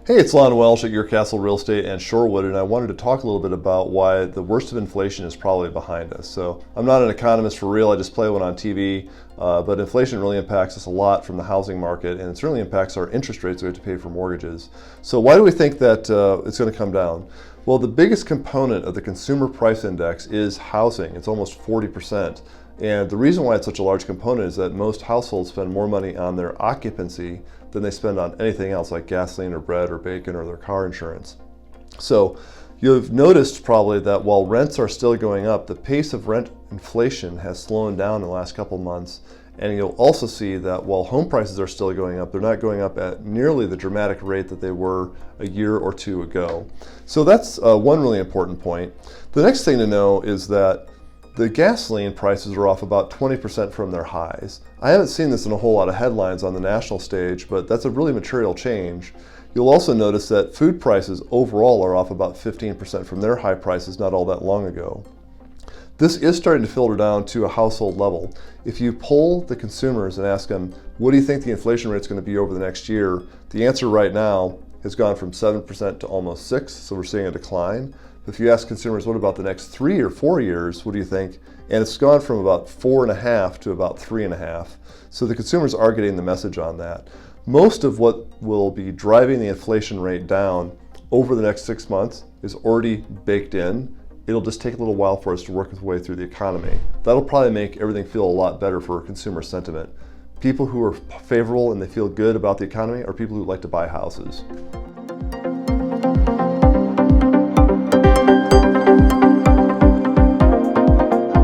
Hey, it's Lon Welsh at Your Castle Real Estate and Shorewood, and I wanted to talk a little bit about why the worst of inflation is probably behind us. So I'm not an economist for real, I just play one on TV, but inflation really impacts us a lot from the housing market, and it certainly impacts our interest rates we have to pay for mortgages. So why do we think that it's going to come down? Well, the biggest component of the consumer price index is housing. It's almost 40%. And the reason why it's such a large component is that most households spend more money on their occupancy than they spend on anything else like gasoline or bread or bacon or their car insurance. So you've noticed probably that while rents are still going up, the pace of rent inflation has slowed down in the last couple months. And you'll also see that while home prices are still going up, they're not going up at nearly the dramatic rate that they were a year or two ago. So that's one really important point. The next thing to know is that the gasoline prices are off about 20% from their highs. I haven't seen this in a whole lot of headlines on the national stage, but that's a really material change. You'll also notice that food prices overall are off about 15% from their high prices not all that long ago. This is starting to filter down to a household level. If you poll the consumers and ask them, what do you think the inflation rate is going to be over the next year? The answer right now has gone from 7% to almost 6%, so we're seeing a decline. If you ask consumers, what about the next 3 or 4 years, what do you think? And it's gone from about 4.5 to about 3.5. So the consumers are getting the message on that. Most of what will be driving the inflation rate down over the next 6 months is already baked in. It'll just take a little while for us to work its way through the economy. That'll probably make everything feel a lot better for consumer sentiment. People who are favorable and they feel good about the economy are people who like to buy houses.